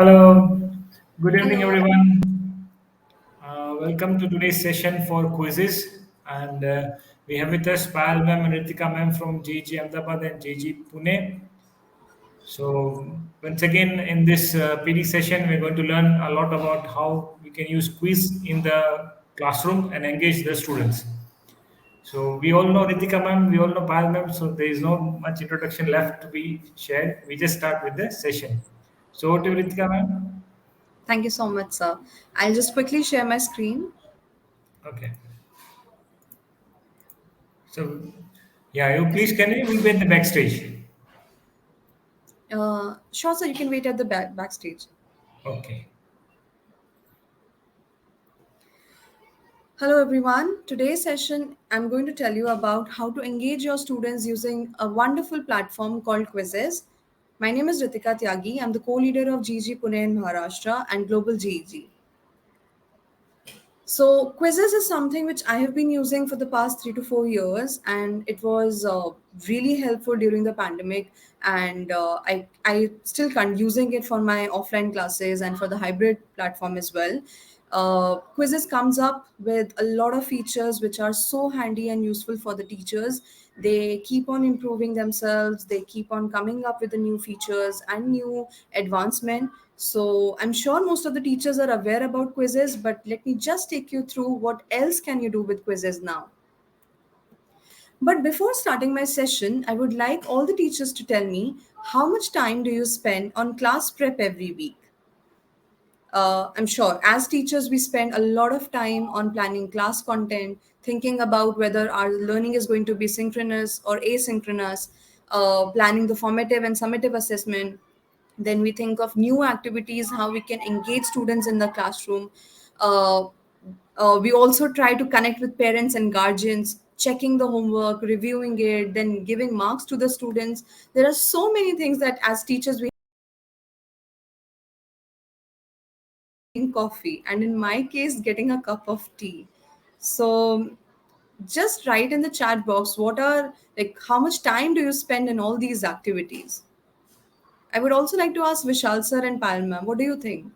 Hello, good evening, Hello. everyone. Welcome to today's session for quizzes. And we have with us Pal ma'am and Ritika ma'am from JG Ahmedabad and JG Pune. So, once again, in this PD session, we're going to learn a lot about how we can use quiz in the classroom and engage the students. So, we all know Ritika ma'am, we all know Pal ma'am, so there is no much introduction left to be shared. We just start with the session. So, over to you, Ritika ma'am. Thank you so much, sir. I'll just quickly share my screen. Okay. So, yeah, you please can you will be at the backstage. Sure, sir, you can wait at the backstage. Okay. Hello, everyone. Today's session, I'm going to tell you about how to engage your students using a wonderful platform called Quizizz. My name is Ritika Tyagi. I'm the co-leader of GG Pune in Maharashtra and Global GEG. So, quizzes is something which I have been using for the past 3 to 4 years, and it was really helpful during the pandemic. And I still can using it for my offline classes and for the hybrid platform as well. Quizzes comes up with a lot of features which are so handy and useful for the teachers. They keep on improving themselves. They keep on coming up with the new features and new advancement. So I'm sure most of the teachers are aware about quizzes, but let me just take you through what else can you do with quizzes now. But before starting my session, I would like all the teachers to tell me how much time do you spend on class prep every week? I'm sure as teachers, we spend a lot of time on planning class content, thinking about whether our learning is going to be synchronous or asynchronous, planning the formative and summative assessment. Then we think of new activities, how we can engage students in the classroom. Uh, we also try to connect with parents and guardians, checking the homework, reviewing it, then giving marks to the students. There are so many things that as teachers we coffee, and in my case getting a cup of tea. So just write in the chat box what are like how much time do you spend in all these activities. I would also like to ask Vishal sir and Palma, what do you think?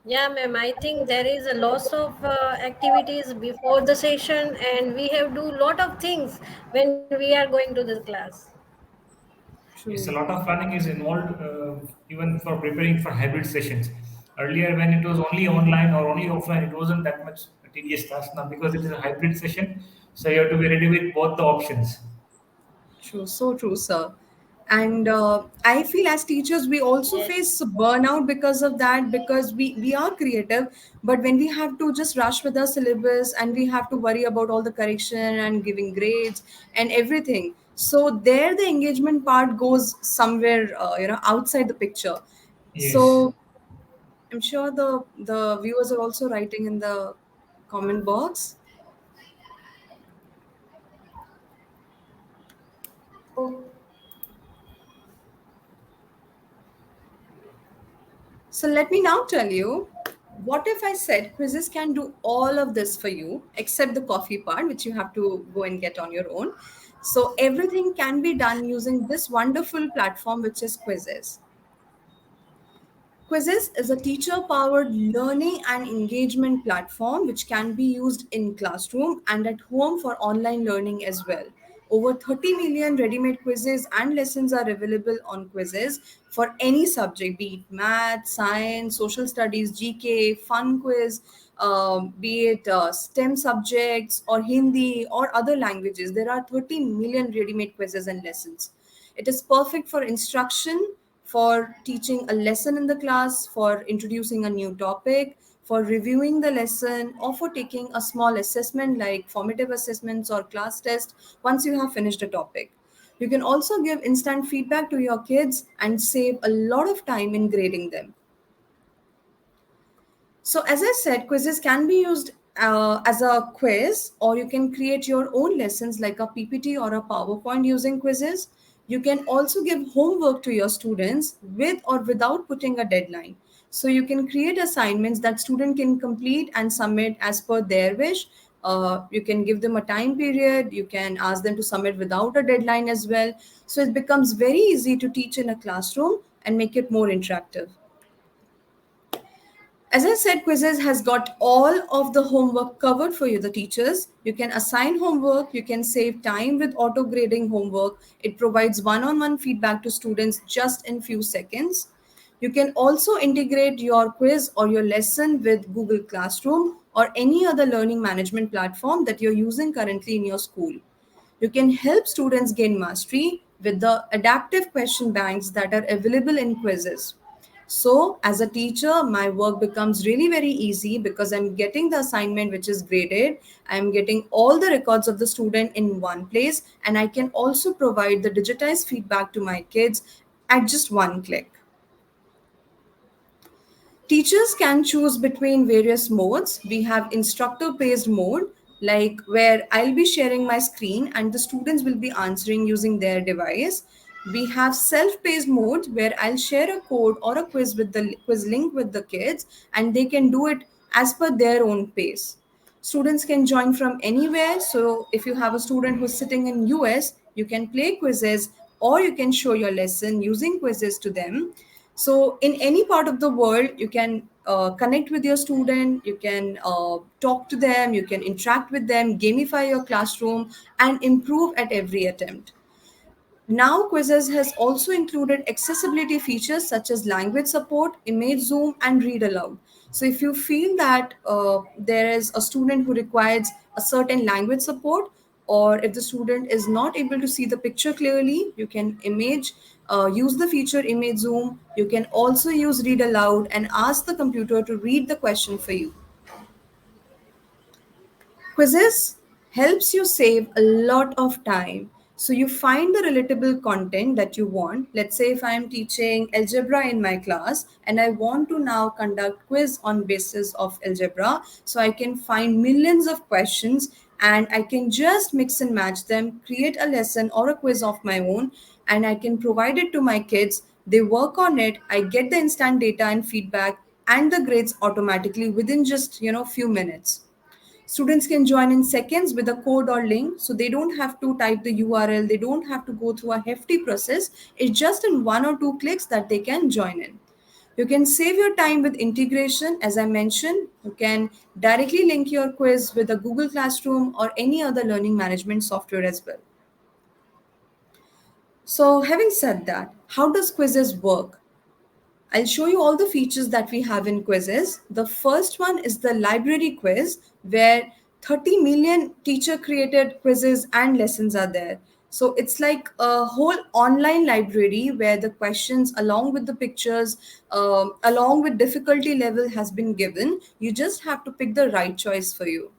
Yeah, ma'am. I think there is a loss of activities before the session, and we have do lot of things when we are going to the class. Yes, a True. lot of planning is involved, even for preparing for hybrid sessions. Earlier, when it was only online or only offline, it wasn't that much tedious task. Now, because it is a hybrid session, so you have to be ready with both the options. True, so true, sir. And I feel as teachers, we also Yes. face burnout because of that, because we are creative, but when we have to just rush with our syllabus and we have to worry about all the correction and giving grades and everything. So there, the engagement part goes somewhere, outside the picture. Yes. So I'm sure the viewers are also writing in the comment box. So let me now tell you, what if I said quizzes can do all of this for you except the coffee part, which you have to go and get on your own. So everything can be done using this wonderful platform, which is quizzes. Quizizz is a teacher powered learning and engagement platform which can be used in classroom and at home for online learning as well. Over 30 million ready made quizzes and lessons are available on Quizizz for any subject, be it math, science, social studies, GK, fun quiz, be it STEM subjects or Hindi or other languages. There are 30 million ready made quizzes and lessons. It is perfect for instruction, for teaching a lesson in the class, for introducing a new topic, for reviewing the lesson, or for taking a small assessment like formative assessments or class test once you have finished a topic. You can also give instant feedback to your kids and save a lot of time in grading them. So, as I said, quizzes can be used as a quiz, or you can create your own lessons like a PPT or a PowerPoint using quizzes. You can also give homework to your students with or without putting a deadline. So, you can create assignments that student can complete and submit as per their wish. You can give them a time period, you can ask them to submit without a deadline as well. So it becomes very easy to teach in a classroom and make it more interactive. As I said, Quizzes has got all of the homework covered for you, the teachers. You can assign homework, you can save time with auto grading homework. It provides one on one feedback to students just in few seconds. You can also integrate your quiz or your lesson with Google Classroom or any other learning management platform that you're using currently in your school. You can help students gain mastery with the adaptive question banks that are available in quizzes. So, as a teacher, my work becomes really very easy because I'm getting the assignment which is graded. I'm getting all the records of the student in one place, and I can also provide the digitized feedback to my kids at just one click. Teachers can choose between various modes. We have instructor based mode, like where I'll be sharing my screen and the students will be answering using their device. We have self paced mode where I'll share a code or a quiz with the quiz link with the kids and they can do it as per their own pace. Students can join from anywhere. So if you have a student who's sitting in US, you can play quizzes or you can show your lesson using quizzes to them. So in any part of the world, you can connect with your student, you can talk to them, you can interact with them, gamify your classroom, and improve at every attempt. Now, Quizizz has also included accessibility features such as language support, image zoom, and read aloud. So, if you feel that there is a student who requires a certain language support, or if the student is not able to see the picture clearly, you can use the feature image zoom. You can also use read aloud and ask the computer to read the question for you. Quizzes helps you save a lot of time. So you find the relatable content that you want. Let's say if I am teaching algebra in my class and I want to now conduct quiz on basis of algebra, so I can find millions of questions and I can just mix and match them, create a lesson or a quiz of my own, and I can provide it to my kids. They work on it, I get the instant data and feedback and the grades automatically within just, few minutes. Students can join in seconds with a code or link, so they don't have to type the URL, they don't have to go through a hefty process. It's just in one or two clicks that they can join in. You can save your time with integration. As I mentioned, you can directly link your quiz with a Google Classroom or any other learning management software as well. So, having said that, how does quizzes work? I'll show you all the features that we have in quizzes. The first one is the library quiz, where 30 million teacher created quizzes and lessons are there. So it's like a whole online library where the questions, along with the pictures, along with difficulty level, has been given. You just have to pick the right choice for you.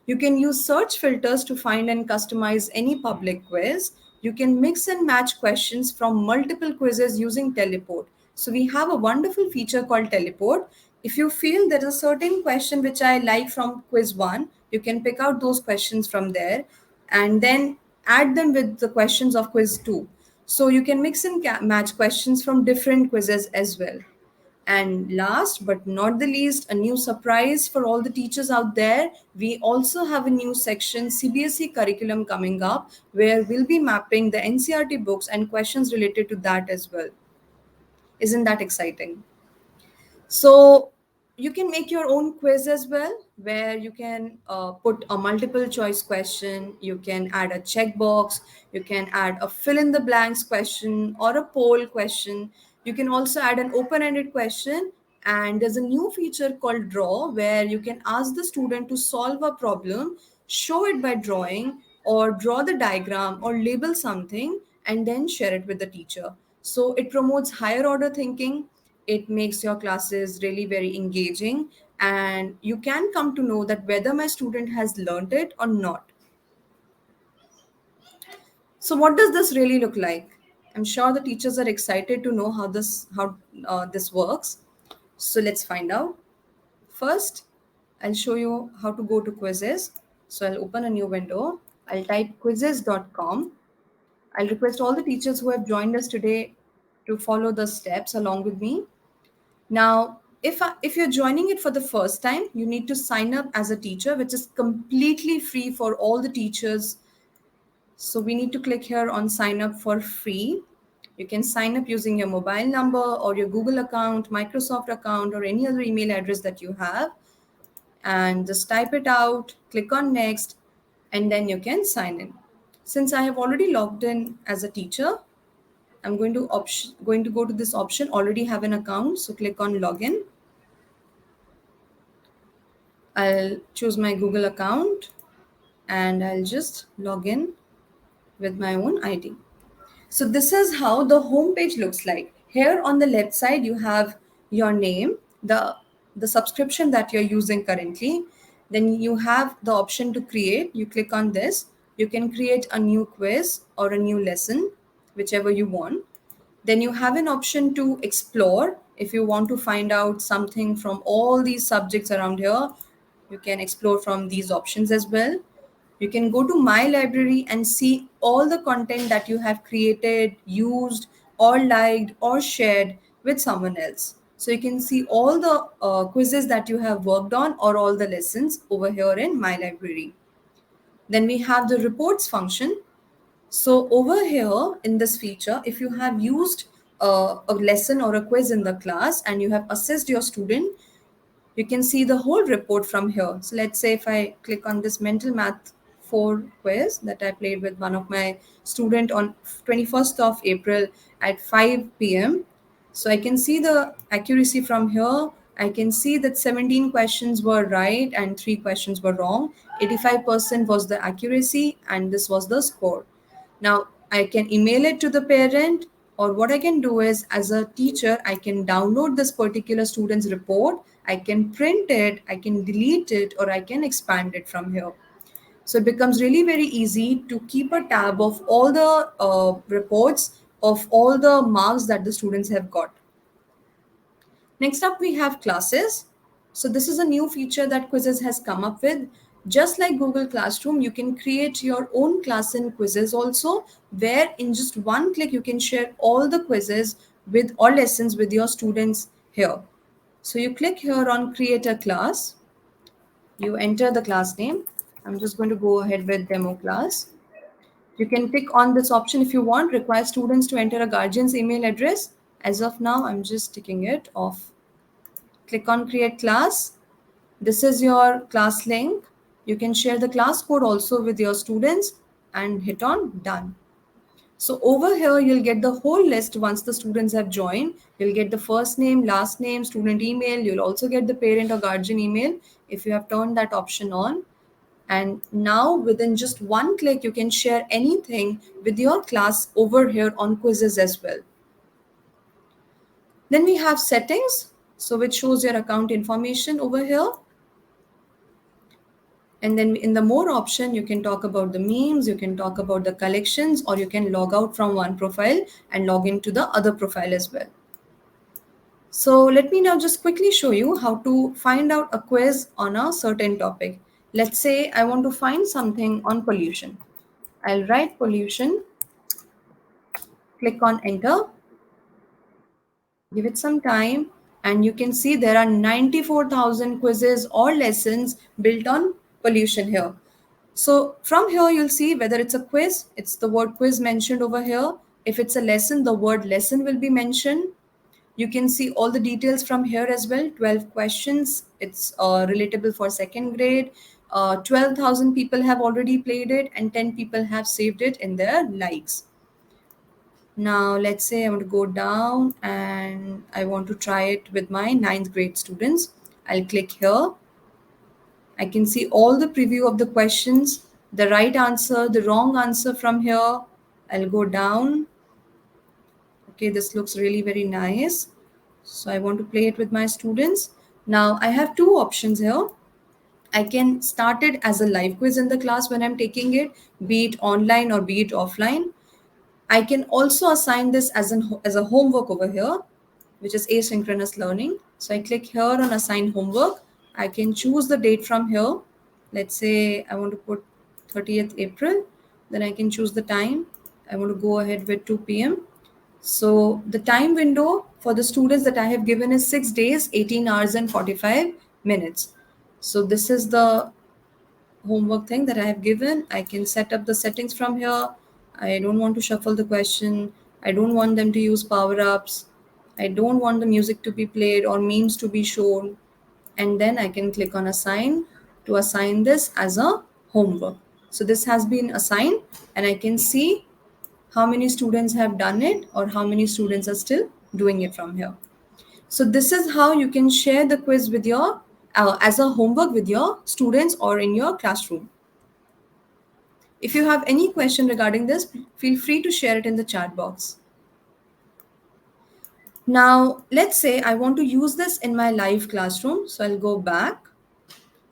You can use search filters to find and customize any public quiz. You can mix and match questions from multiple quizzes using teleport. So we have a wonderful feature called teleport. If you feel there is a certain question which I like from quiz 1, you can pick out those questions from there and then add them with the questions of quiz 2. So you can mix and match questions from different quizzes as well. And last but not the least, a new surprise for all the teachers out there. We also have a new section, CBSE curriculum, coming up, where we'll be mapping the NCRT books and questions related to that as well. Isn't that exciting? So you can make your own quiz as well, where you can put a multiple choice question, you can add a checkbox, you can add a fill in the blanks question or a poll question. You can also add an open ended question. And there's a new feature called draw, where you can ask the student to solve a problem, show it by drawing, or draw the diagram or label something, and then share it with the teacher. So it promotes higher order thinking, it makes your classes really very engaging, and you can come to know that whether my student has learned it or not. So what does this really look like? I'm sure the teachers are excited to know how this works. So let's find out. First, I'll show you how to go to quizzes. So I'll open a new window. I'll type quizzes.com. I'll request all the teachers who have joined us today to follow the steps along with me. Now, If you're joining it for the first time, you need to sign up as a teacher, which is completely free for all the teachers. So we need to click here on sign up for free. You can sign up using your mobile number or your Google account, Microsoft account, or any other email address that you have, and just type it out, click on next, and then you can sign in. Since I have already logged in as a teacher, I'm going to go to this option, already have an account. So click on login. I'll choose my Google account and I'll just log in with my own ID. So this is how the home page looks like. Here on the left side, you have your name, the subscription that you're using currently. Then you have the option to create. You click on this. You can create a new quiz or a new lesson, whichever you want. Then you have an option to explore. If you want to find out something from all these subjects around here, you can explore from these options as well. You can go to my library and see all the content that you have created, used, or liked, or shared with someone else. So you can see all the quizzes that you have worked on or all the lessons over here in my library. Then we have the reports function. So over here in this feature, if you have used a lesson or a quiz in the class and you have assessed your student, you can see the whole report from here. So let's say if I click on this mental math 4 quiz that I played with one of my student on 21st of April at 5 p.m. So I can see the accuracy from here. I can see that 17 questions were right and 3 questions were wrong. 85% was the accuracy and this was the score. Now I can email it to the parent, or what I can do is as a teacher, I can download this particular student's report, I can print it, I can delete it, or I can expand it from here. So it becomes really very easy to keep a tab of all the reports of all the marks that the students have got. Next up, we have classes. So this is a new feature that Quizizz has come up with. Just like Google Classroom, you can create your own class in Quizizz also, where in just one click, you can share all the quizzes with or lessons with your students here. So you click here on create a class. You enter the class name. I'm just going to go ahead with demo class. You can tick on this option if you want, require students to enter a guardian's email address. As of now, I'm just ticking it off. Click on create class. This is your class link. You can share the class code also with your students and hit on done. So over here, you'll get the whole list once the students have joined. You'll get the first name, last name, student email. You'll also get the parent or guardian email if you have turned that option on. And now within just one click, you can share anything with your class over here on Quizizz as well. Then we have settings, so which shows your account information over here. And then in the more option, you can talk about the memes, you can talk about the collections, or you can log out from one profile and log into the other profile as well. So let me now just quickly show you how to find out a quiz on a certain topic. Let's say I want to find something on pollution. I'll write pollution, click on enter, give it some time, and you can see there are 94,000 quizzes or lessons built on pollution here. So from here, you'll see whether it's a quiz, it's the word quiz mentioned over here. If it's a lesson, the word lesson will be mentioned. You can see all the details from here as well. 12 questions. It's relatable for second grade. 12,000 people have already played it and 10 people have saved it in their likes. Now, let's say I want to go down and I want to try it with my 9th grade students. I'll click here. I can see all the preview of the questions, the right answer, the wrong answer from here. I'll go down. Okay, this looks really very nice. So I want to play it with my students. Now I have two options here. I can start it as a live quiz in the class when I'm taking it, be it online or be it offline. I can also assign this as a homework over here, which is asynchronous learning. So I click here on assign homework. I can choose the date from here. Let's say I want to put 30th April. Then I can choose the time. I want to go ahead with 2 p.m. So the time window for the students that I have given is 6 days, 18 hours, and 45 minutes. So this is the homework thing that I have given. I can set up the settings from here. I don't want to shuffle the question. I don't want them to use power ups. I don't want the music to be played or memes to be shown. And then I can click on assign to assign this as a homework. So this has been assigned, and I can see how many students have done it or how many students are still doing it from here. So this is how you can share the quiz with your as a homework with your students or in your classroom. If you have any question regarding this, feel free to share it in the chat box. Now, let's say I want to use this in my live classroom. So I'll go back.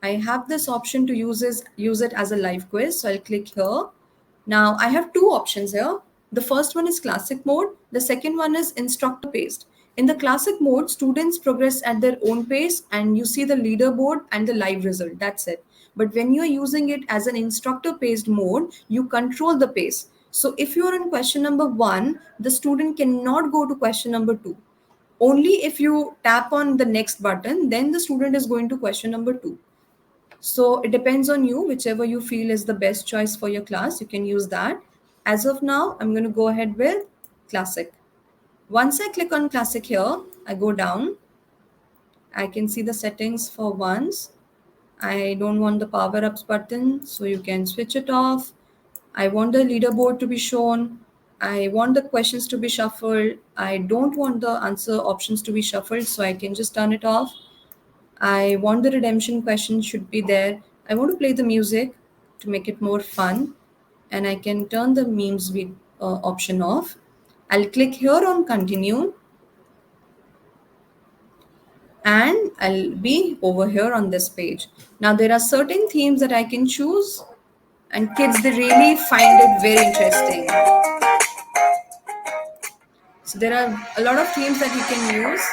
I have this option to use it as a live quiz. So I'll click here. Now I have two options here. The first one is classic mode. The second one is instructor paced. In the classic mode, students progress at their own pace and you see the leaderboard and the live result. That's it. But when you're using it as an instructor paced mode, you control the pace. So if you're in question number 1, the student cannot go to question number 2. Only if you tap on the next button, then the student is going to question number 2. So it depends on you, whichever you feel is the best choice for your class, you can use that. As of now, I'm going to go ahead with classic. Once I click on classic here, I go down. I can see the settings for once. I don't want the power ups button, so you can switch it off. I want the leaderboard to be shown. I want the questions to be shuffled. I don't want the answer options to be shuffled, so I can just turn it off. I want the redemption question should be there. I want to play the music to make it more fun, and I can turn the memes with option off. I'll click here on continue, and I'll be over here on this page. Now there are certain themes that I can choose, and kids they really find it very interesting. So there are a lot of themes that you can use.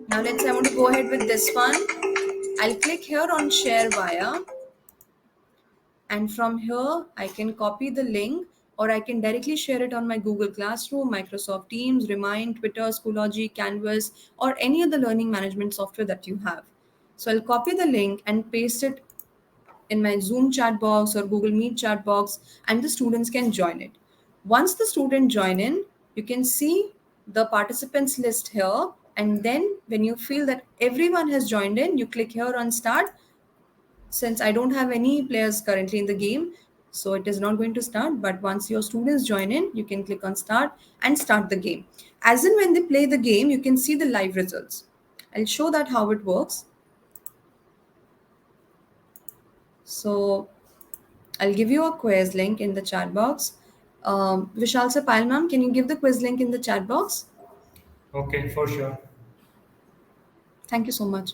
Now let's say I want to go ahead with this one. I'll click here on share via, and from here I can copy the link or I can directly share it on my Google Classroom, Microsoft Teams, Remind, Twitter, Schoology, Canvas, or any other learning management software that you have. So I'll copy the link and paste it in my Zoom chat box or Google Meet chat box, and the students can join it. Once the student join in, you can see the participants list here, and then when you feel that everyone has joined in, you click here on start. Since I don't have any players currently in the game, so it is not going to start. But once your students join in, you can click on start and start the game. As in when they play the game, you can see the live results. I'll show that how it works. So I'll give you a quiz link in the chat box. Vishal sir, Payal ma'am, can you give the quiz link in the chat box? Okay, for sure. Thank you so much.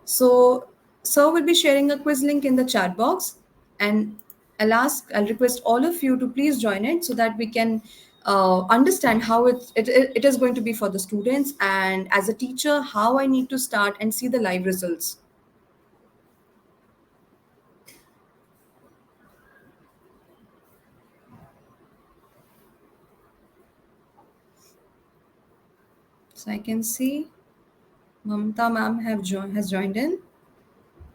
So, sir will be sharing a quiz link in the chat box, and I'll request all of you to please join it so that we can understand how it is going to be for the students, and as a teacher, how I need to start and see the live results. So I can see Mamta ma'am has joined in.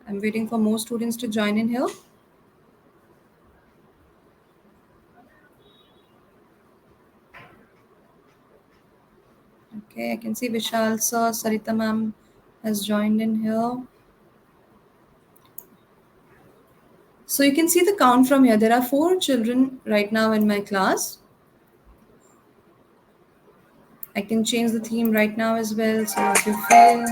I'm waiting for more students to join in here. Okay, I can see Vishal sir, Sarita ma'am has joined in here. So you can see the count from here. There are 4 children right now in my class. I can change the theme right now as well. So if you feel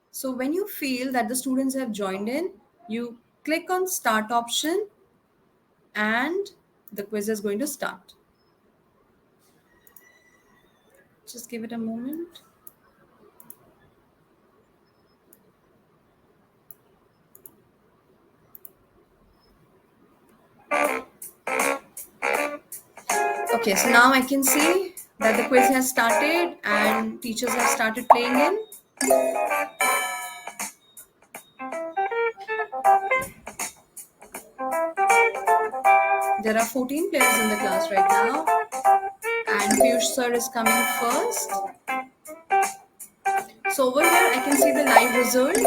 so when you feel that the students have joined in, you click on start option and the quiz is going to start. Just give it a moment. Okay, so now I can see that the quiz has started and teachers have started playing in. There are 14 players in the class right now, and Piyush sir is coming first. So over here, I can see the live result.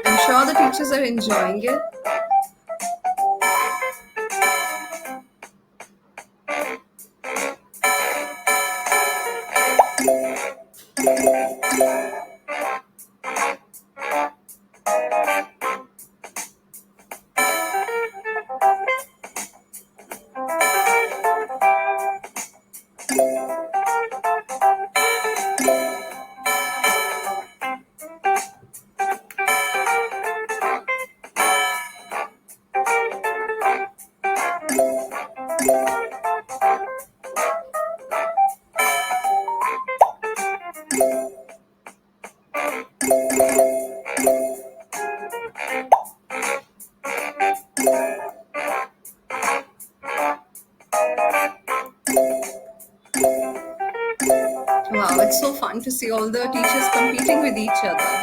I'm sure the teachers are enjoying it. Wow, it's so fun to see all the teachers competing with each other.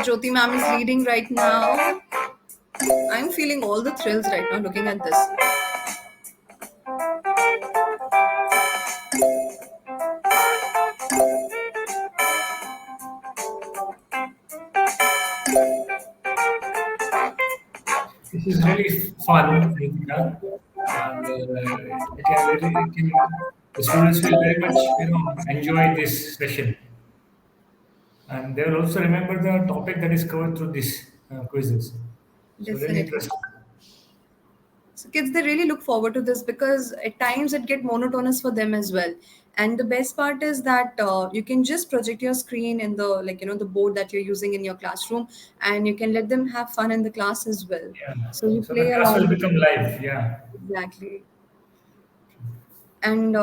So Jyoti ma'am is leading right now. I'm feeling all the thrills right now looking at this. This is really fun, Ritika, and the students will very much enjoy this session, and they will also remember the topic that is covered through this quizzes. So really Definitely. interesting. So kids, they really look forward to this because at times it get monotonous for them as well. And the best part is that you can just project your screen in the the board that you're using in your classroom, and you can let them have fun in the class as well. Yeah. So you So the play class will along. become live. Yeah. Exactly. And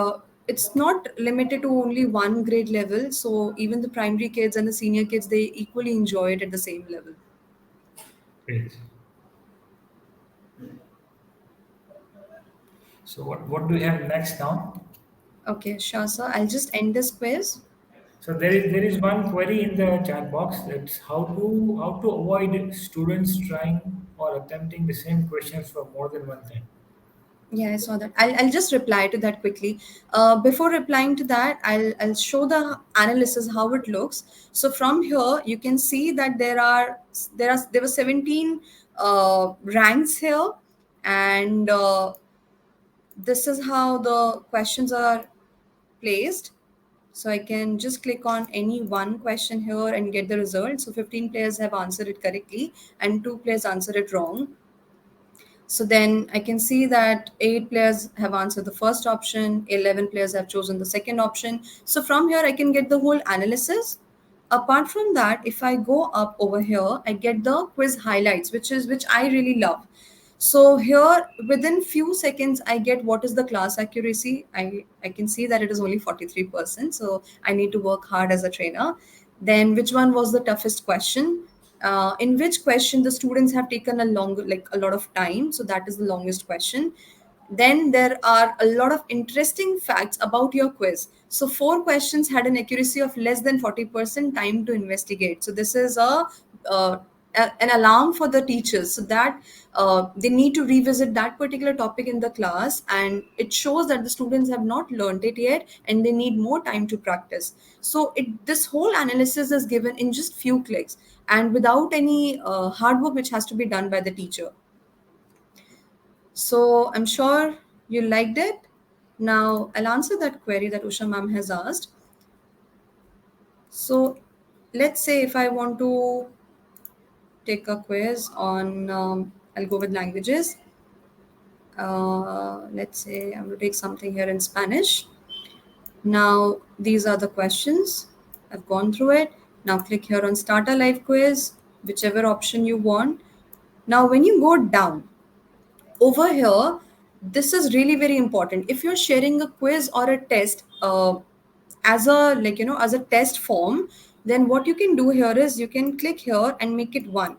it's not limited to only one grade level. So even the primary kids and the senior kids, they equally enjoy it at the same level. Great. So what do we have next now? Okay, sure, sir. I'll just end this quiz. So there is one query in the chat box. That's how to avoid students trying or attempting the same questions for more than one time. Yeah, I saw that. I'll just reply to that quickly. Before replying to that, I'll show the analysis how it looks. So from here, you can see that there were 17 ranks here, and this is how the questions are placed. So I can just click on any one question here and get the result. So 15 players have answered it correctly, and two players answered it wrong. So then I can see that 8 players have answered the first option, 11 players have chosen the second option. So from here, I can get the whole analysis. Apart from that, if I go up over here, I get the quiz highlights, which I really love. So here, within few seconds, I get what is the class accuracy. I can see that it is only 43%. So I need to work hard as a trainer. Then which one was the toughest question? In which question the students have taken a longer, like a lot of time. So that is the longest question. Then there are a lot of interesting facts about your quiz. So 4 questions had an accuracy of less than 40% time to investigate. So this is a an alarm for the teachers, so that they need to revisit that particular topic in the class, and it shows that the students have not learned it yet and they need more time to practice. So this whole analysis is given in just few clicks and without any hard work which has to be done by the teacher. So I'm sure you liked it. Now I'll answer that query that Usha ma'am has asked. So let's say if I want to take a quiz on, I'll go with languages. Let's say I'm going to take something here in Spanish. Now, these are the questions. I've gone through it. Now, click here on Start a Live Quiz, whichever option you want. Now, when you go down, over here, this is really very important. If you're sharing a quiz or a test as a, as a test form, then what you can do here is you can click here and make it one.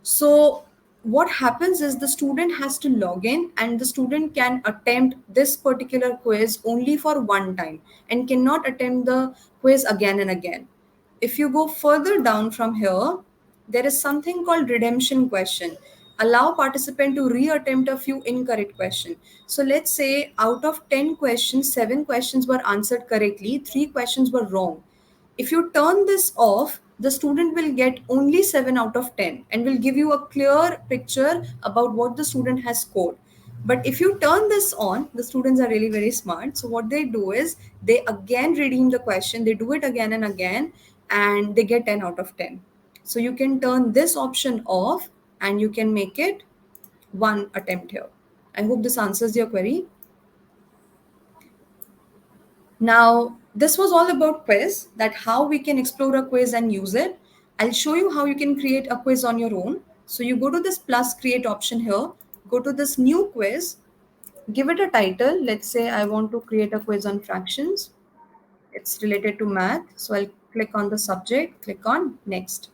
So what happens is the student has to log in and the student can attempt this particular quiz only for one time and cannot attempt the quiz again and again. If you go further down from here, there is something called redemption question. Allow participant to reattempt a few incorrect questions. So let's say out of 10 questions, 7 questions were answered correctly, 3 questions were wrong. If you turn this off, the student will get only 7 out of 10 and will give you a clear picture about what the student has scored. But if you turn this on, the students are really very smart. So what they do is they again redeem the question, they do it again and again, and they get 10 out of 10. So you can turn this option off and you can make it one attempt here. I hope this answers your query. Now, this was all about quiz, that how we can explore a quiz and use it. I'll show you how you can create a quiz on your own. So you go to this plus create option here, go to this new quiz, give it a title. Let's say I want to create a quiz on fractions. It's related to math. So I'll click on the subject, click on next.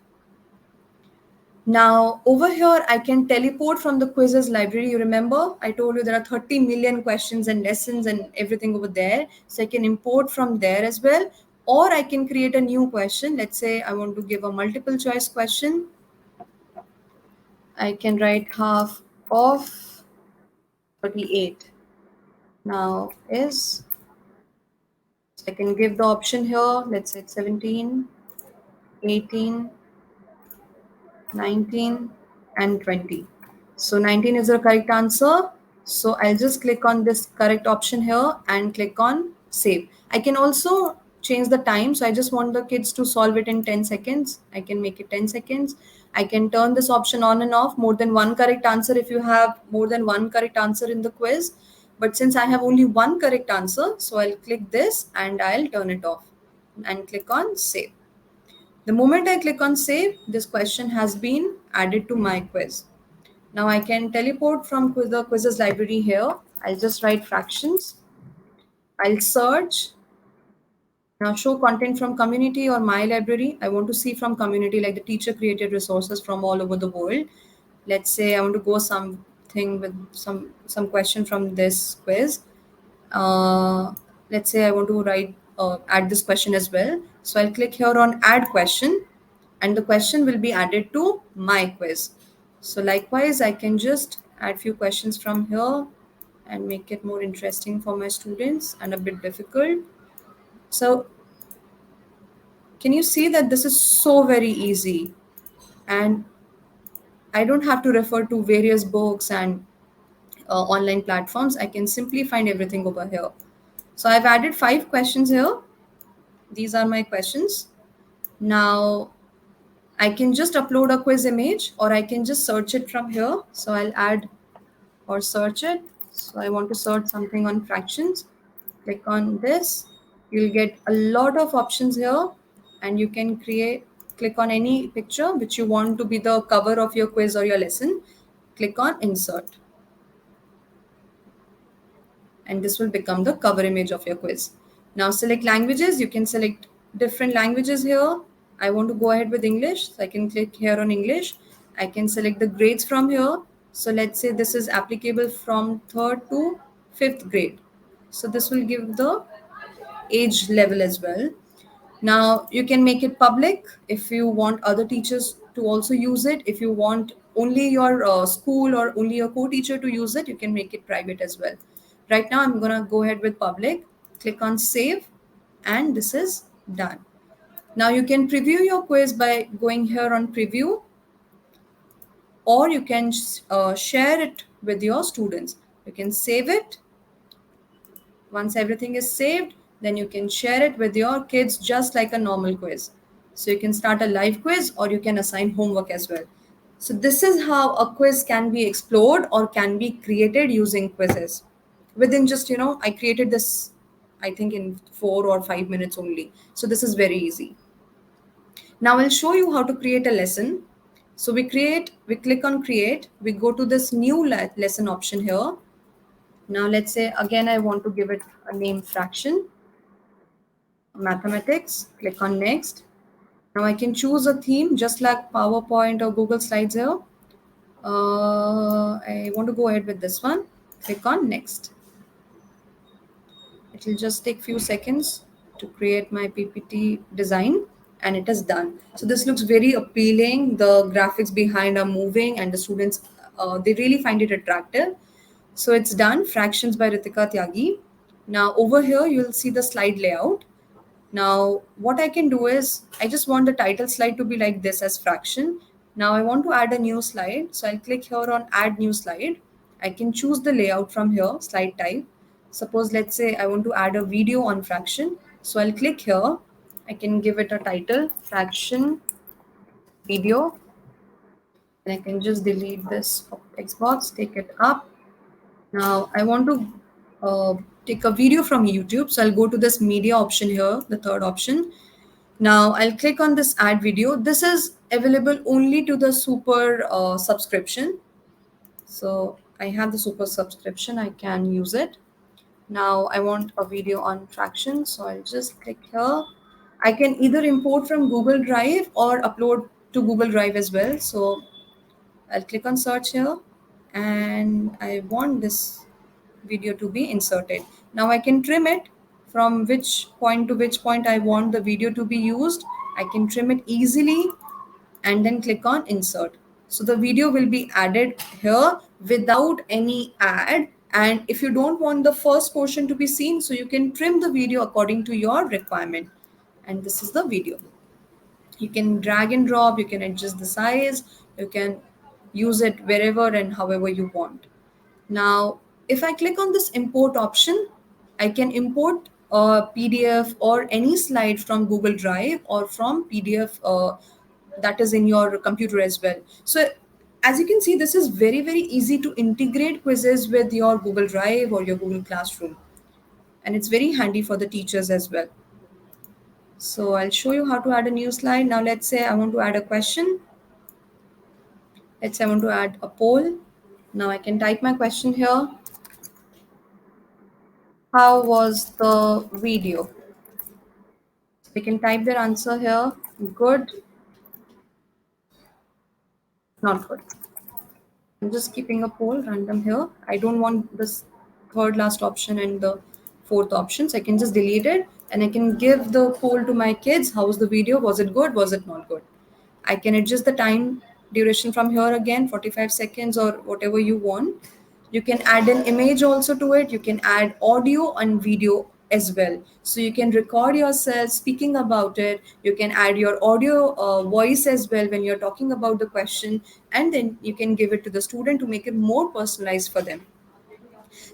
Now, over here, I can teleport from the Quizizz library. You remember, I told you there are 30 million questions and lessons and everything over there. So I can import from there as well. Or I can create a new question. Let's say I want to give a multiple choice question. I can write half of 38. Now is, so I can give the option here. Let's say it's 17, 18, 19 and 20. So 19 is the correct answer. So I'll just click on this correct option here and click on save. I can also change the time. So I just want the kids to solve it in 10 seconds. I can make it 10 seconds. I can turn this option on and off, more than one correct answer if you have more than one correct answer in the quiz. But since I have only one correct answer, so I'll click this and I'll turn it off and click on save. The moment I click on save, this question has been added to my quiz. Now I can teleport from the Quizizz library here. I'll just write fractions. I'll search. Now show content from community or my library. I want to see from community, like the teacher created resources from all over the world. Let's say I want to go something with some question from this quiz. Uh, let's say I want to add this question as well. So I'll click here on add question and the question will be added to my quiz. So likewise, I can just add few questions from here and make it more interesting for my students and a bit difficult. So can you see that this is so very easy, and I don't have to refer to various books and online platforms. I can simply find everything over here. So I've added 5 questions here. These are my questions. Now I can just upload a quiz image or I can just search it from here. So I'll add or search it. So I want to search something on fractions. Click on this. You'll get a lot of options here and you can click on any picture which you want to be the cover of your quiz or your lesson. Click on insert. And this will become the cover image of your quiz. Now select languages. You can select different languages here. I want to go ahead with English. So I can click here on English. I can select the grades from here. So let's say this is applicable from 3rd to 5th grade. So this will give the age level as well. Now you can make it public if you want other teachers to also use it. If you want only your school or only your co-teacher to use it, you can make it private as well. Right now I'm gonna go ahead with public, click on save, and this is done. Now you can preview your quiz by going here on preview, or you can share it with your students. You can save it. Once everything is saved, then you can share it with your kids just like a normal quiz. So you can start a live quiz or you can assign homework as well. So this is how a quiz can be explored or can be created using Quizizz. Within just, I created this, I think in 4 or 5 minutes only. So this is very easy. Now I'll show you how to create a lesson. So we click on create, we go to this new lesson option here. Now let's say again I want to give it a name fraction, mathematics, click on next. Now I can choose a theme just like PowerPoint or Google Slides here. I want to go ahead with this one, click on next. It will just take few seconds to create my PPT design and it is done. So this looks very appealing. The graphics behind are moving and the students, they really find it attractive. So it's done, Fractions by Ritika Tyagi. Now over here, you'll see the slide layout. Now, what I can do is, I just want the title slide to be like this as fraction. Now I want to add a new slide. So I'll click here on add new slide. I can choose the layout from here, slide type. Suppose let's say I want to add a video on fraction. So I'll click here. I can give it a title, fraction video. And I can just delete this text box, take it up. Now I want to take a video from YouTube. So I'll go to this media option here, the third option. Now I'll click on this add video. This is available only to the super subscription. So I have the super subscription, I can use it. Now I want a video on fraction. So I'll just click here. I can either import from Google Drive or upload to Google Drive as well. So I'll click on search here and I want this video to be inserted. Now I can trim it from which point to which point I want the video to be used. I can trim it easily and then click on insert. So the video will be added here without any ad. And if you don't want the first portion to be seen, so you can trim the video according to your requirement. And this is the video. You can drag and drop, you can adjust the size, you can use it wherever and however you want. Now, if I click on this import option, I can import a PDF or any slide from Google Drive or from PDF that is in your computer as well. So as you can see, this is very, very easy to integrate Quizizz with your Google Drive or your Google Classroom. And it's very handy for the teachers as well. So I'll show you how to add a new slide. Now let's say I want to add a question. Let's say I want to add a poll. Now I can type my question here. How was the video? They can type their answer here. Good, not good. I'm just keeping a poll random here. I don't want this third last option and the fourth option. So I can just delete it and I can give the poll to my kids. How was the video? Was it good? Was it not good? I can adjust the time duration from here again, 45 seconds or whatever you want. You can add an image also to it. You can add audio and video as well. So you can record yourself speaking about it. You can add your audio voice as well when you're talking about the question. And then you can give it to the student to make it more personalized for them.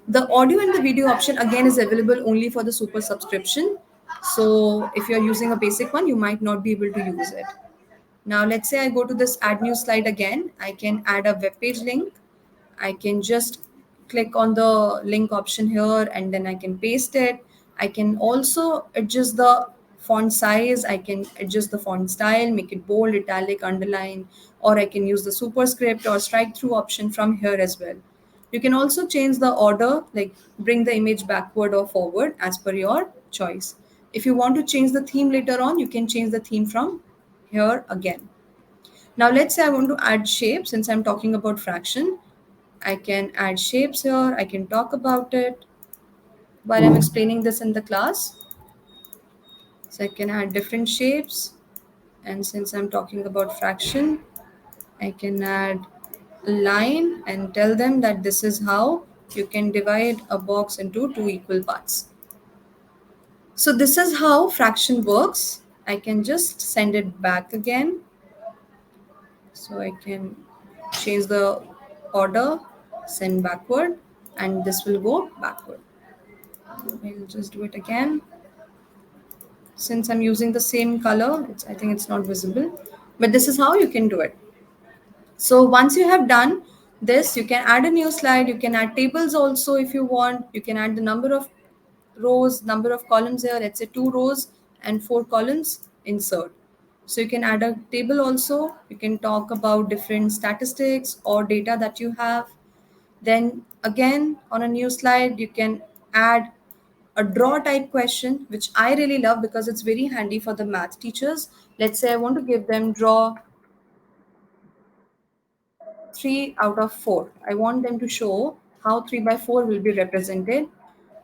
The audio and the video option again is available only for the super subscription. So if you're using a basic one, you might not be able to use it. Now, let's say I go to this add new slide again. I can add a web page link. I can just click on the link option here and then I can paste it. I can also adjust the font size. I can adjust the font style, make it bold, italic, underline, or I can use the superscript or strike through option from here as well. You can also change the order, like bring the image backward or forward as per your choice. If you want to change the theme later on, you can change the theme from here again. Now let's say I want to add shape. Since I'm talking about fraction, I can add shapes here. I can talk about it while I'm explaining this in the class. So I can add different shapes. And since I'm talking about fraction, I can add a line and tell them that this is how you can divide a box into two equal parts. So this is how fraction works. I can just send it back again. So I can change the order, send backward, and this will go backward. I'll just do it again. Since I'm using the same color, I think it's not visible, but this is how you can do it. So once you have done this, you can add a new slide. You can add tables also if you want. You can add the number of rows, number of columns here. Let's say 2 rows and 4 columns, insert. So you can add a table also. You can talk about different statistics or data that you have. Then again, on a new slide, you can add a draw type question, which I really love because it's very handy for the math teachers. Let's say I want to give them draw 3 out of 4. I want them to show how 3 by 4 will be represented.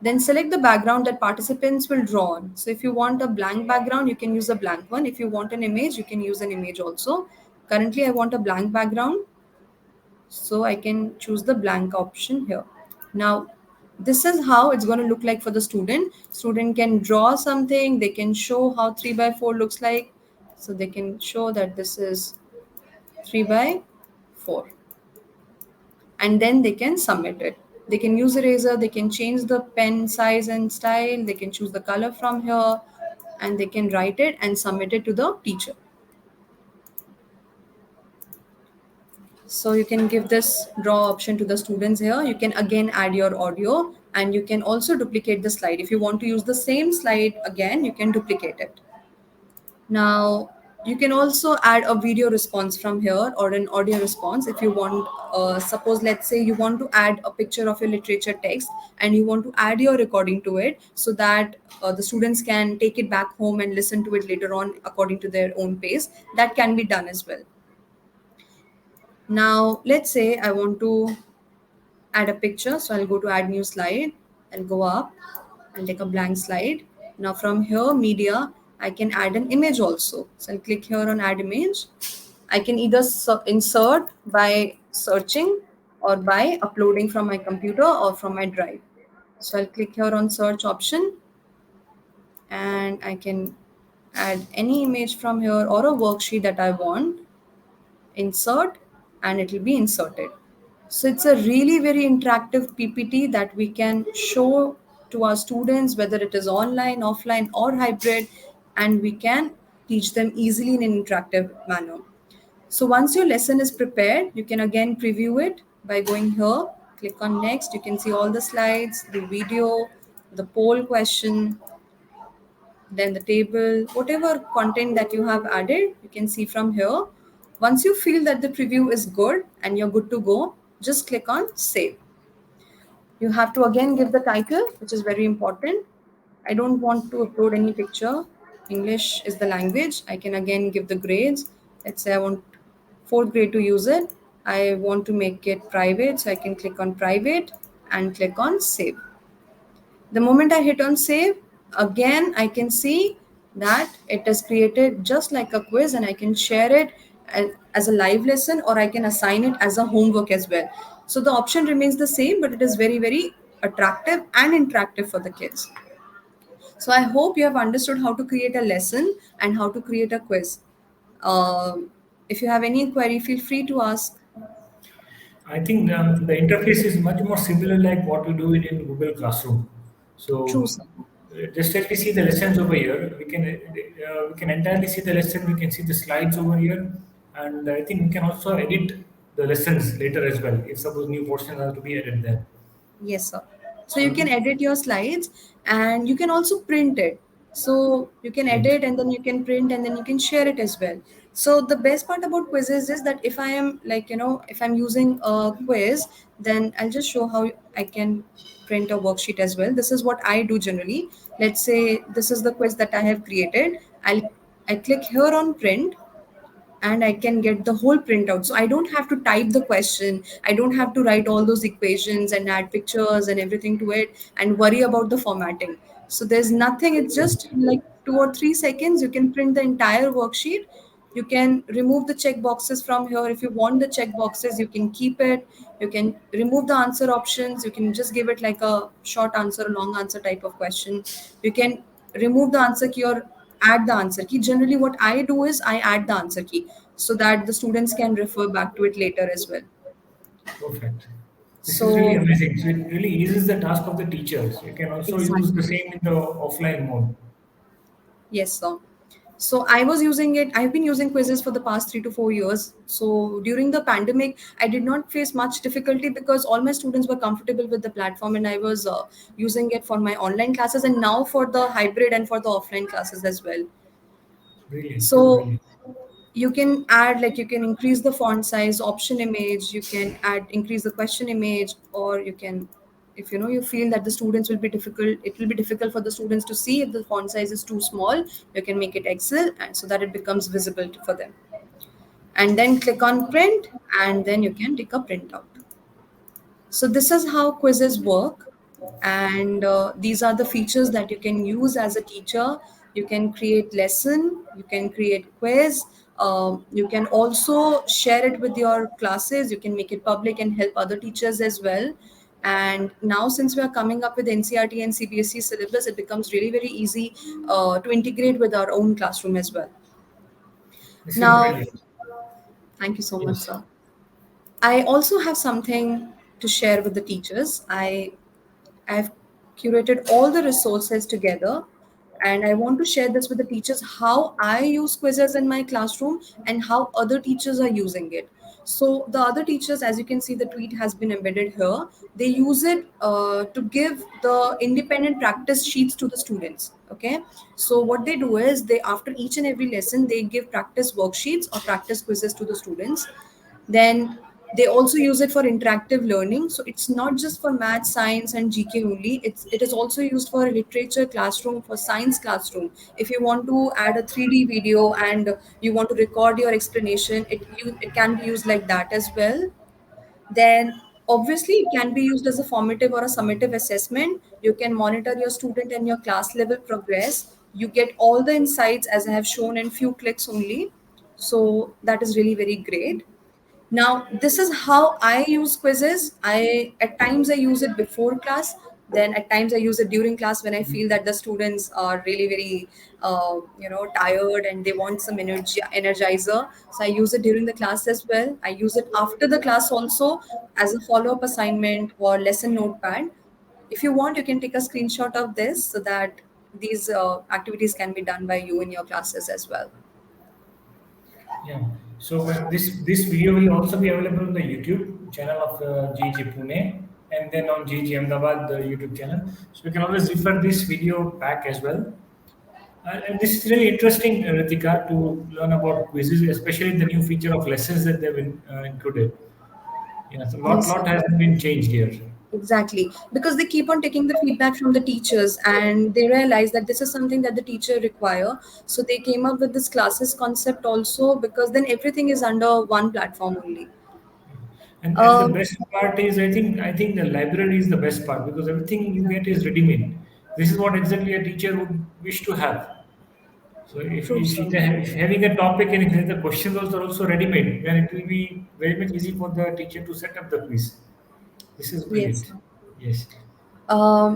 Then select the background that participants will draw on. So if you want a blank background, you can use a blank one. If you want an image, you can use an image also. Currently, I want a blank background, so I can choose the blank option here. Now, this is how it's going to look like for the student. Student can draw something, they can show how 3 by 4 looks like. So they can show that this is 3 by 4, and then they can submit it. They can use eraser, they can change the pen size and style, they can choose the color from here, and they can write it and submit it to the teacher. So you can give this draw option to the students here. You can again add your audio, and you can also duplicate the slide. If you want to use the same slide again, you can duplicate it. Now, you can also add a video response from here or an audio response if you want. Suppose, let's say you want to add a picture of your literature text and you want to add your recording to it so that the students can take it back home and listen to it later on according to their own pace. That can be done as well. Now, let's say I want to add a picture. So I'll go to add new slide. I'll go up and take a blank slide. Now from here, media, I can add an image also. So I'll click here on add image. I can either insert by searching or by uploading from my computer or from my drive. So I'll click here on search option, and I can add any image from here or a worksheet that I want, insert, and it will be inserted. So it's a really very interactive PPT that we can show to our students, whether it is online, offline, or hybrid, and we can teach them easily in an interactive manner. So once your lesson is prepared, you can again preview it by going here, click on next. You can see all the slides, the video, the poll question, then the table, whatever content that you have added, you can see from here. Once you feel that the preview is good and you're good to go, just click on save. You have to again give the title, which is very important. I don't want to upload any picture. English is the language. I can again give the grades. Let's say I want fourth grade to use it. I want to make it private, so I can click on private and click on save. The moment I hit on save, again I can see that it is created just like a quiz, and I can share it as a live lesson, or I can assign it as a homework as well. So the option remains the same, but it is very, very attractive and interactive for the kids. So I hope you have understood how to create a lesson and how to create a quiz. If you have any query, feel free to ask. I think the interface is much more similar like what we do it in Google Classroom. True, So sir. just as we see the lessons over here, we can entirely see the lesson. We can see the slides over here, and I think we can also edit the lessons later as well. If suppose new portions are to be added there. Yes, sir. So you So can edit your slides and you can also print it. So you can right. edit and then you can print and then you can share it as well. So the best part about quizzes is that if I am like, if I'm using a quiz, then I'll just show how I can print a worksheet as well. This is what I do generally. Let's say this is the quiz that I have created. I click here on print, and I can get the whole printout. So I don't have to type the question. I don't have to write all those equations and add pictures and everything to it and worry about the formatting. So there's nothing. It's just like 2 or 3 seconds. You can print the entire worksheet You can remove the check boxes from here. If you want the check boxes, you can keep it. You can remove the answer options. You can just give it like a short answer, a long answer type of question. You can remove the answer key or add the answer key. Generally, what I do is I add the answer key so that the students can refer back to it later as well. Perfect. This is really So, amazing. So it really eases the task of the teachers. You can also use the exactly. same in the offline mode. Yes, sir. So I was using it. I've been using quizzes for the past 3 to 4 years. So during the pandemic, I did not face much difficulty because all my students were comfortable with the platform, and I was using it for my online classes and now for the hybrid and for the offline classes as well. Brilliant, So brilliant. you can add, like, you can increase the font size, option image, you can add increase the question image, or you can, if you know you feel that the students will be difficult, it will be difficult for the students to see if the font size is too small, you can make it excel and so that it becomes visible for them, and then click on print, and then you can take a printout. So this is how quizzes work, and these are the features that you can use as a teacher. You can create lesson, you can create quiz, you can also share it with your classes, you can make it public and help other teachers as well. And now since we are coming up with NCRT and CBSE syllabus, it becomes really very easy to integrate with our own classroom as well. This is Now, brilliant. thank you so much, Yes. sir. I also have something to share with the teachers. I've curated all the resources together, and I want to share this with the teachers how I use quizzes in my classroom and how other teachers are using it. So, the other teachers, as you can see, the tweet has been embedded here. They use it to give the independent practice sheets to the students. Okay, so what they do is they, after each and every lesson, they give practice worksheets or practice quizzes to the students. Then they also use it for interactive learning. So it's not just for math, science, and GK only. It is also used for literature classroom, for science classroom. If you want to add a 3D video and you want to record your explanation, it can be used like that as well. Then obviously it can be used as a formative or a summative assessment. You can monitor your student and your class level progress. You get all the insights as I have shown in few clicks only. So that is really very great. Now, this is how I use quizzes. I At times I use it before class. Then at times I use it during class when I feel that the students are really very, tired and they want some energy, energizer. So I use it during the class as well. I use it after the class also as a follow-up assignment or lesson notepad. If you want, you can take a screenshot of this so that these activities can be done by you in your classes as well. Yeah. So this video will also be available on the YouTube channel of GG Pune, and then on GG Ahmedabad the YouTube channel. So you can always refer this video back as well. And this is really interesting, Ritika, to learn about quizzes, especially the new feature of lessons that they've included. Yes, a lot, Yes, sir. lot has been changed here. Exactly, because they keep on taking the feedback from the teachers and they realize that this is something that the teacher require. So they came up with this classes concept also, because then everything is under one platform only. And the Um, best part is, I think the library is the best part because everything you get is ready made. This is what exactly a teacher would wish to have. So True, sir. if having a topic and if the questions also are also ready made, then it will be very much easy for the teacher to set up the quiz. This is Yes, brilliant. sir. Yes.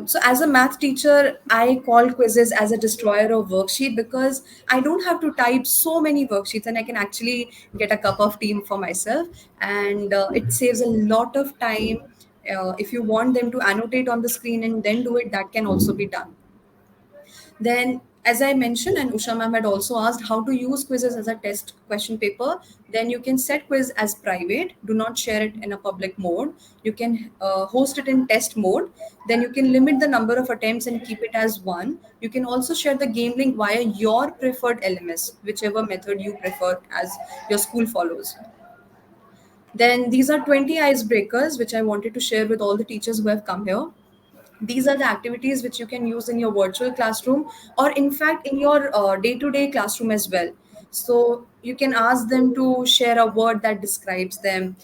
So as a math teacher, I call quizzes as a destroyer of worksheet because I don't have to type so many worksheets and I can actually get a cup of tea for myself, and it saves a lot of time. If you want them to annotate on the screen and then do it, that can also be done. Then, as I mentioned, and Usha ma'am had also asked how to use quizzes as a test question paper. Then you can set quiz as private. Do not share it in a public mode. You can host it in test mode. Then you can limit the number of attempts and keep it as one. You can also share the game link via your preferred LMS, whichever method you prefer as your school follows. Then these are 20 icebreakers, which I wanted to share with all the teachers who have come here. These are the activities which you can use in your virtual classroom, or in fact in your day-to-day classroom as well. So you can ask them to share a word that describes them.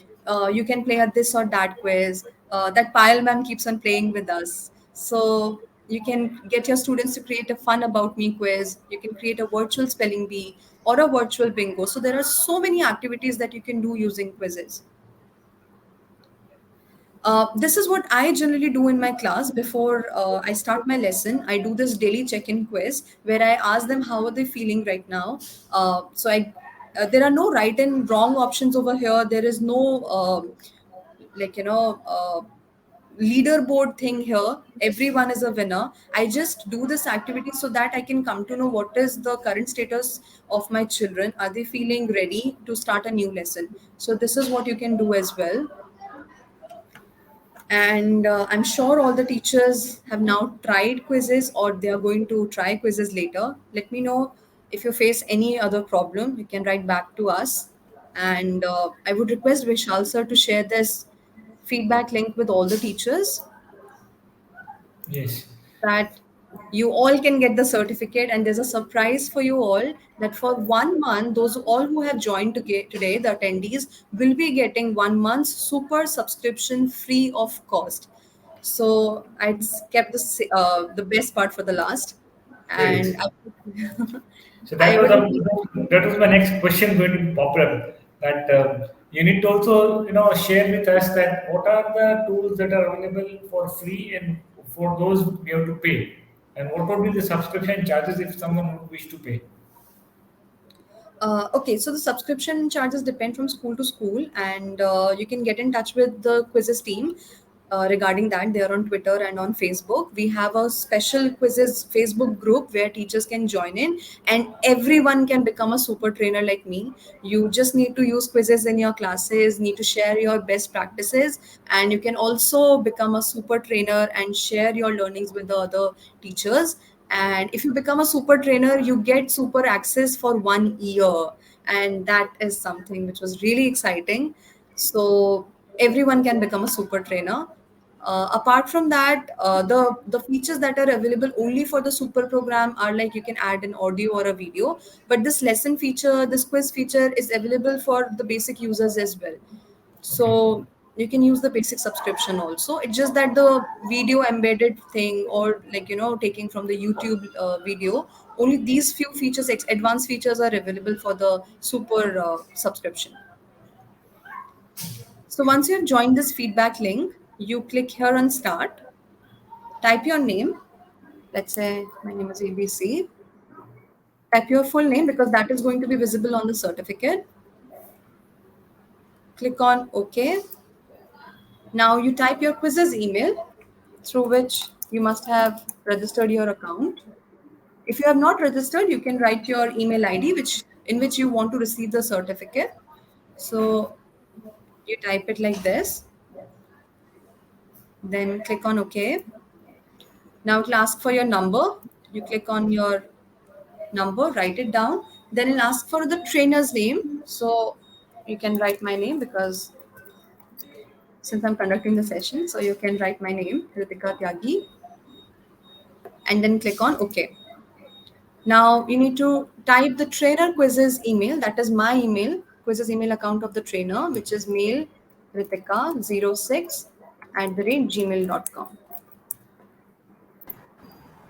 You can play a this or that quiz that Pile ma'am keeps on playing with us. So you can get your students to create a fun about me quiz. You can create a virtual spelling bee. or a virtual bingo. So there are so many activities that you can do using quizzes. This is what I generally do in my class before I start my lesson. I do this daily check-in quiz where I ask them how are they feeling right now. There are no right and wrong options over here. There is no like leaderboard thing here. Everyone is a winner. I just do this activity so that I can come to know what is the current status of my children. Are they feeling ready to start a new lesson? So this is what you can do as well. And I'm sure all the teachers have now tried quizzes or they are going to try quizzes later. Let me know if you face any other problem. You can write back to us. And I would request Vishal sir to share this feedback link with all the teachers Yes. that you all can get the certificate. And there's a surprise for you all that for 1 month, those all who have joined today, the attendees will be getting 1 month's super subscription free of cost. So I kept the best part for the last. And Great. So I that was will. that was my next question going to pop up. That you need to also share with us that what are the tools that are available for free and for those we have to pay, and what would be the subscription charges if someone would wish to pay. Okay, so the subscription charges depend from school to school, and you can get in touch with the quizzes team regarding that. They are on Twitter and on Facebook. We have a special quizzes Facebook group where teachers can join in, and everyone can become a super trainer like me. You just need to use quizzes in your classes, need to share your best practices, and you can also become a super trainer and share your learnings with the other teachers. And if you become a super trainer, you get super access for 1 year, and that is something which was really exciting. So everyone can become a super trainer. Apart from that, the features that are available only for the super program are like you can add an audio or a video, but this lesson feature, this quiz feature is available for the basic users as well. Okay. So you can use the basic subscription also. It's just that the video embedded thing, or like taking from the YouTube video, only these few features, advanced features, are available for the super subscription. So once you have joined this feedback link, you click here on start, type your name. Let's say my name is ABC. Type your full name because that is going to be visible on the certificate. Click on OK. Now you type your quizzes email through which you must have registered your account. If you have not registered, you can write your email ID which you want to receive the certificate. So you type it like this, then click on OK. Now it will ask for your number. You click on your number, write it down. Then it'll ask for the trainer's name. So you can write my name because since I'm conducting the session, so you can write my name, Ritika Tyagi, and then click on OK. Now you need to type the trainer quizzes email. That is my email, quizzes email account of the trainer, which is mail ritika06@gmail.com.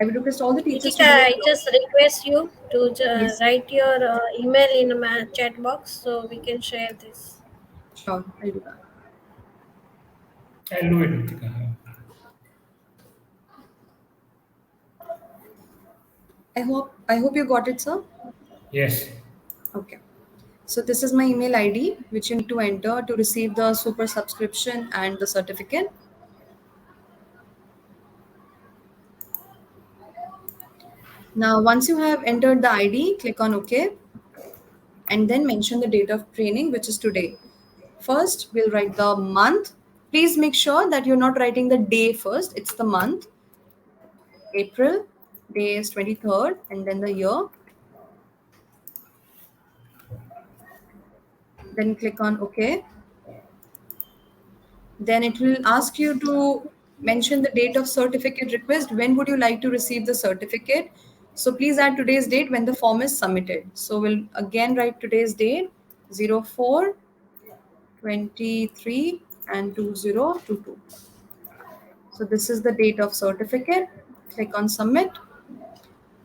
I would request all the teachers to Ritika, do it. I just request you to Yes, write your email in my chat box so we can share this. sure, I'll do that. I'll do it, Ritika. I hope you got it, sir. Yes. Okay. So this is my email ID, which you need to enter to receive the super subscription and the certificate. Now, once you have entered the ID, click on OK, and then mention the date of training, which is today. First, we'll write the month. Please make sure that you're not writing the day first. It's the month. April, day is 23rd, and then the year. Then click on OK. Then it will ask you to mention the date of certificate request. When would you like to receive the certificate? So please add today's date when the form is submitted. So we'll again write today's date, 04/23 and 2022. So this is the date of certificate. Click on submit.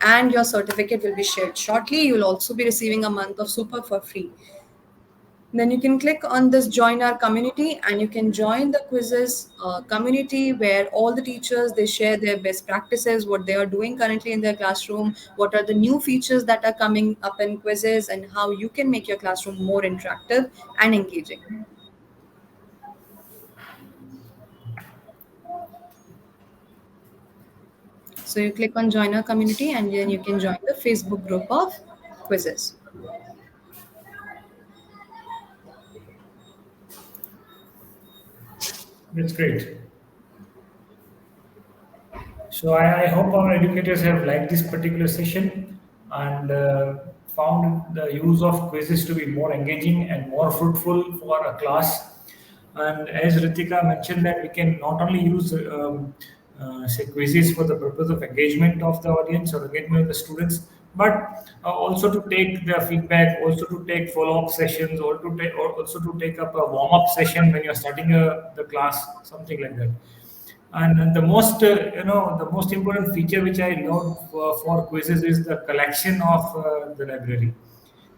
and your certificate will be shared shortly. You'll also be receiving a month of Super for free. Then you can click on this join our community and you can join the quizzes community where all the teachers they share their best practices, what they are doing currently in their classroom, what are the new features that are coming up in quizzes, and how you can make your classroom more interactive and engaging. So you click on join our community and then you can join the Facebook group of quizzes. That's great. So I hope our educators have liked this particular session and found the use of quizzes to be more engaging and more fruitful for a class. And as Ritika mentioned, that we can not only use say quizzes for the purpose of engagement of the audience or engagement of the students, but also to take the feedback, also to take follow-up sessions, or also to take up a warm-up session when you're starting the class, something like that. And the most, the most important feature which I love for quizzes is the collection of the library.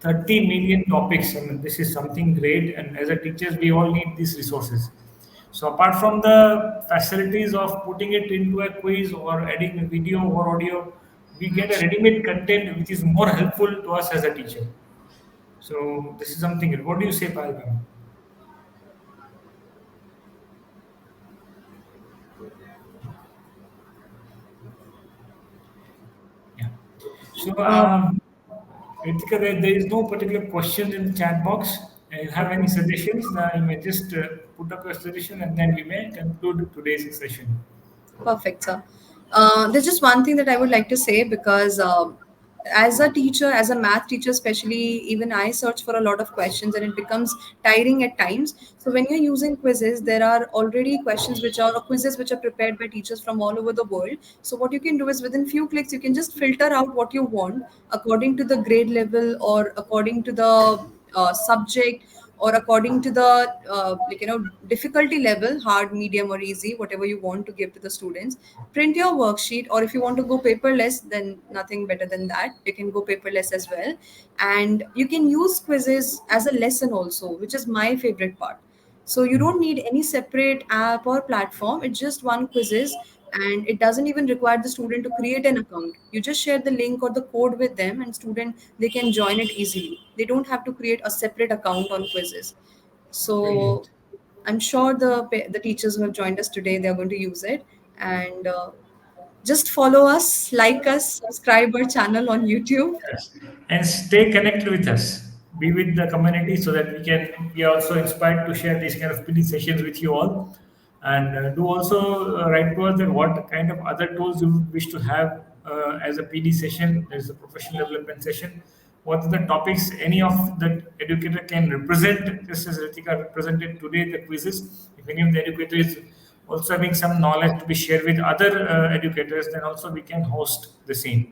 30 million topics. I mean, this is something great. And as a teachers, we all need these resources. So apart from the facilities of putting it into a quiz or adding a video or audio, we get a ready-made content which is more helpful to us as a teacher. So this is something. What do you say, Payal ma'am? Yeah. So, Uh, Ritika, there is no particular question in the chat box. If you have any suggestions, you may just put up your suggestion and then we may conclude today's session. Perfect, sir. There's just one thing that I would like to say because as a teacher, as a math teacher, especially, even I search for a lot of questions and it becomes tiring at times. So when you're using quizzes, there are already questions which are or quizzes which are prepared by teachers from all over the world. So what you can do is within few clicks, you can just filter out what you want according to the grade level or according to the subject or according to the difficulty level, hard, medium, or easy, whatever you want to give to the students. Print your worksheet, or if you want to go paperless, then nothing better than that, you can go paperless as well. And you can use quizzes as a lesson also, which is my favorite part. So you don't need any separate app or platform. It's just one quizzes, and it doesn't even require the student to create an account. You just share the link or the code with them, and student they can join it easily. They don't have to create a separate account on quizzes. So Brilliant. I'm sure the teachers who have joined us today they are going to use it. And just follow us, like us, subscribe our channel on YouTube. Yes. And stay connected with us. Be with the community so that we are also inspired to share these kind of PD sessions with you all. And do also write to us that what kind of other tools you wish to have as a PD session, as a professional development session. What are the topics any of the educator can represent, just as Ritika represented today the quizzes. If any of the educator is also having some knowledge to be shared with other educators, then also we can host the same.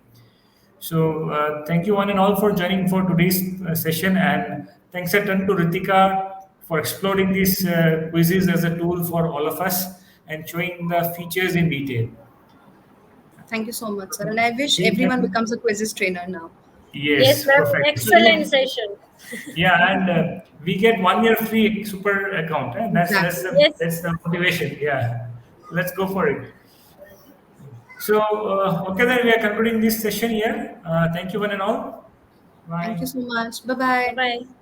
So thank you one and all for joining for today's session, and thanks a ton to Ritika for exploring these quizzes as a tool for all of us and showing the features in detail. Thank you so much, sir. And I wish See, everyone becomes a quizzes trainer now. Yes, yes, ma'am. perfect. So Excellent session. yeah, and we get 1 year free super account. Exactly. Yes. That's the motivation. Yeah, let's go for it. So okay, then we are concluding this session here. Thank you one and all. Thank you Bye. so much. Bye Bye bye. bye.